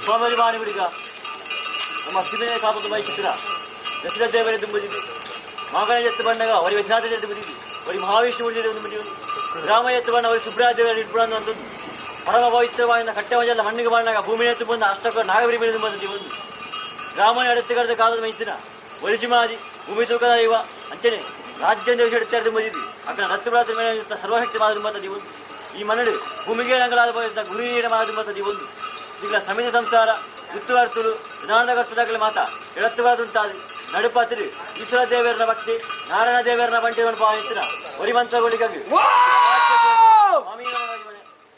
ಸ್ವಾಮಿ ಬಾಣಿ ಬಿಡಿಗ ನಮ್ಮ ಶಿವನೇ ಕಾಪದ ಬೈ ಚಿತ್ರ ದಶರಥ ದೇವರೇ ತುಂಬುದಿದೆ ಮಗನ ಎತ್ತು ಬಂದಾಗ ಅವರಿಗೆ ವಿಶ್ವನಾಥ ಎತ್ತು ಬಿಡಿದಿ ಅವರಿಗೆ ಮಹಾವಿಷ್ಣು ಉಳಿದಿದೆ ಒಂದು ಬಿಡಿ ರಾಮ ಎತ್ತು ಬಣ್ಣ ಅವರಿಗೆ ಸುಬ್ರಾಯ ದೇವರ ಇಟ್ಬಿಡೋದು ಅಂತ ಪರಮ ಪವಿತ್ರವಾದ ಕಟ್ಟೆ ಮಜಲ್ಲ ಮಣ್ಣಿಗೆ ಬಂದಾಗ ಭೂಮಿ ಎತ್ತು ಬಂದು ಅಷ್ಟಕ್ಕ ನಾಗಬಿಡಿ ಬೆಳೆದು ಬಂದಿದೆ ಒಂದು ರಾಮನ ಎತ್ತುಗರದ ಕಾಲದ ಮೈತಿನ ಒರಿಜಿಮಾದಿ ಭೂಮಿ ತೂಕದ ಇವ ಅಂಚನೆ ರಾಜ್ಯ ದೇಶ ಎಡ್ತಾ ಬಂದಿದ್ದಿ ಅక్కడ ರತ್ನಪ್ರಾತ ಮೇಲೆ ಸರ್ವಶಕ್ತಿ ಮಾದ ಮಾತದಿ ಒಂದು ಈ ಮನಡು ಭೂಮಿಗೆ ರಂಗಲಾದ ಗುರಿ ಮಾದ ಮಾತದಿ ಒಂದು ಈಗ ಸಮಿತಿ ಸಂಸಾರ ಋತುವಾರ್ತುలు ಜ್ಞಾನಗರ್ತದಾಗಲಿ ಮಾತ ಎಳತ್ತುವಾದುಂಟಾದಿ ನಡುಪಾತ್ರಿ ಈಶ್ವರ ದೇವರನ ಭಕ್ತಿ ನಾರಾಯಣ ದೇವರನ ಬಂಟೆಯನ್ನು ಪಾಲಿಸಿದ ಒರಿಮಂತ್ರಗಳಿಗಾಗಿ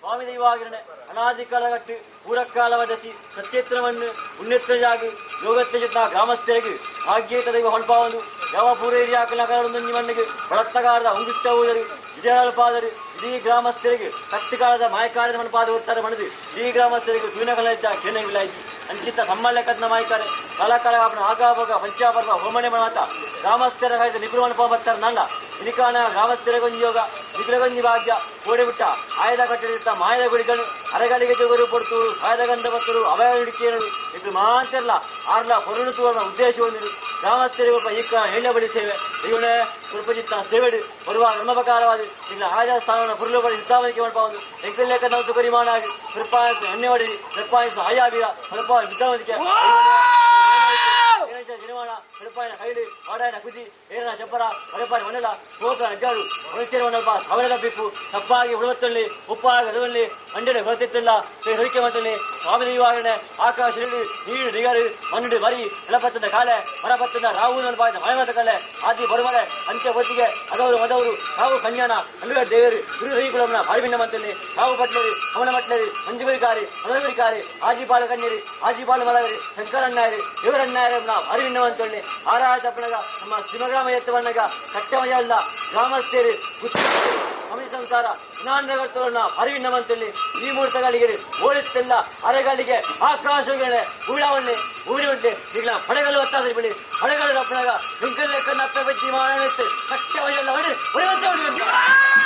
ಸ್ವಾಮಿ ದೈವಾಗಿರಣೆ ಅನಾದಿ ಕಾಲಗಟ್ಟು ಪೂರಕಾಲ ವದಸಿ ಸತ್ಯೇತ್ರವನ್ನು ಉನ್ನೆತ್ತಜಾಗಿ ಯೋಗತ್ಯಜಿತ ಗ್ರಾಮಸ್ಥರಿಗೆ ಭಾಗ್ಯೇತ ದೈವ ಹೊಣಪಾವೊಂದು ಯಾವ ಪೂರೇರಿ ಆಕಲಕಾರೊಂದು ಮಣ್ಣಿಗೆ ಬಳತ್ತಗಾರದ ಉಂಗುಷ್ಟ ಊದರು ವಿಜಯಪಾದರು ಇಡೀ ಗ್ರಾಮಸ್ಥರಿಗೆ ಕಟ್ಟುಕಾಲದ ಮಾಯಕಾರದ ಮನಪಾದ ಒಟ್ಟಾರೆ ಮಣದು ಇಡೀ ಗ್ರಾಮಸ್ಥರಿಗೆ ಸೂರ್ಯಕಲ ಕೇಂದ್ರಗಳಾಯಿತು ಅಂಚಿತ ಸಮ್ಮಳ್ಳ ಕದ್ನ ಮಾಯ್ತಾರೆ ಕಾಲಕಾಲ ಆಗಾಭಾಗ ಪಂಚಾಪರ್ವ ಹೋಮನೆ ಮಾತ ಗ್ರಾಮಸ್ಥರ ಕಾಯ್ದ ನಿಗುರು ಮನಪ ಬರ್ತಾರೆ ನನ್ನ ಇನಿಕಾನ ಗ್ರಾಮಸ್ಥರಿಗೊಂದು ಯೋಗ ನಿಗ್ರಗೊಂದು ಭಾಗ್ಯ ಓಡಿಬಿಟ್ಟ ಆಯದ ಕಟ್ಟಡಿತ್ತ ಮಾಯದ ಗುಡಿಗಳು ಅರೆಗಳಿಗೆ ಜೋಗರು ಪಡ್ತೂರು ಸಾಯದ ಗಂಧ ಭಕ್ತರು ಅಭಯ ಹಿಡಿಕೆಯರು ಇದು ಮಾತ್ರಲ್ಲ ಆರ್ಲ ಪೊರುಣುತುವ ಉದ್ದೇಶ ಹೊಂದಿರು ಗ್ರಾಮಸ್ಥರಿಗೆ ಒಬ್ಬ ಈಕ ಎಣ್ಣೆ ಬಳಿ ಸೇವೆ ಇವನೇ ಸುಲ್ಪಜಿತ್ತ ಸೇವೆಡು ಬರುವ ಧರ್ಮಪ್ರಕಾರವಾದ ಇಲ್ಲ ಆಯದ ಸ್ಥಾನವನ್ನು ಪುರುಳು ಬಳಿ ಯುದ್ಧಾವನಿಕೆ ಮಾಡ್ಪ ಒಂದು ಎಂಕಲ್ಲೇಖ ನಾವು ತುಕರಿಮಾನ ಆಗಿ ಕೃಪಾಯಸ ಎಣ್ಣೆ ಹೊಡಿ ಕೃಪಾಯಸ ಆಯಾಗಿರ ಸ್ವಲ್ಪ ಯುದ್ಧಾವನಿಕೆ ನಿರ್ಮಾಣ ಕೃಪಾಯನ ಕೈಲಿ ವಾಡಾಯನ ಕುದಿ ಏರನ ಚಪ್ಪರ ಮರಪಾಯಿ ಮನೆಲ ಕೋತ ನಜ್ಜಾರು ಮನುಷ್ಯರವನ್ನಲ್ಪ ಸಾವಿರದ ಬೇಕು ತಪ್ಪಾಗಿ ಉಳುವತ್ತಲ್ಲಿ ಉಪ್ಪಾಗಿ ಅದುವಲ್ಲಿ ಮಂಡ್ಯಡೆ ಹೊರತಿತ್ತಿಲ್ಲ ಹೊರಿಕೆ ಮಂತಲ್ಲಿ ಸ್ವಾಮಿ ದೈವಾಗಣೆ ಆಕಾಶ ನೀರು ನಿಗರು ಮಣ್ಣು ಮರಿ ನೆಲಪತ್ತದ ಕಾಲೆ ಮರಪತ್ತದ ರಾವು ನೆನಪಾಯ್ದ ಮಳೆಮತ ಕಲೆ ಆದಿ ಬರುಮಲೆ ಅಂತ್ಯ ಬೊತ್ತಿಗೆ ಅದವರು ಮದವರು ಕಾವು ಕನ್ಯಾನ ಅಲ್ಲುವ ದೇವರು ಗುರು ದೈಗುಳಂನ ಬಾರಿಬಿಣ್ಣ ಮಂತಲ್ಲಿ ಕಾವು ಪಟ್ಲರಿ ಅವನ ಮಟ್ಲರಿ ಮಂಜುಗುರಿಕಾರಿ ಮನಗುರಿಕಾರಿ ಆಜಿಪಾಲ ಕನ್ಯರಿ ಆಜಿಪಾಲ ಮಲಗರಿ ಶಂಕರಣ್ಣಾಯರಿ ಇವರಣ್ಣಾಯರನ್ನ ಅರಿವಿನ್ನವಂತೊಳ್ಳಿ ಆರಾಯ ತಪ್ಪಣಗ ನಮ್ಮ ಶಿವಗ್ರಾಮ ಎತ್ತವಣ್ಣಗ ಕಟ್ಟಮಜಲ್ಲ ಗ್ರಾಮಸ್ಥೇರಿ ಸಮಿತಿ ಸಂಸಾರ ಜ್ಞಾನಗರ್ತವನ್ನ ಅರಿವಿನ್ನವಂತೊಳ್ಳಿ ಈ ಮುಹೂರ್ತಗಳಿಗೆ ಓಡಿಸ್ತೆಲ್ಲ ಅರೆಗಳಿಗೆ ಆಕಾಶಗಳೇ ಉಳ್ಳವಣ್ಣೆ ಊರಿ ಉಂಟೆ ಈಗ ಪಡೆಗಳು ಒತ್ತಾದ್ರಿ ಬಿಡಿ ಪಡೆಗಳು ತಪ್ಪಣಗ ನಿಂಕಲ್ಲೇ ಕನ್ನಪ್ಪ ಬಜ್ಜಿ ಮಾಡ ಕಟ್ಟಮಜಲ್ಲ ಹೊಡೆ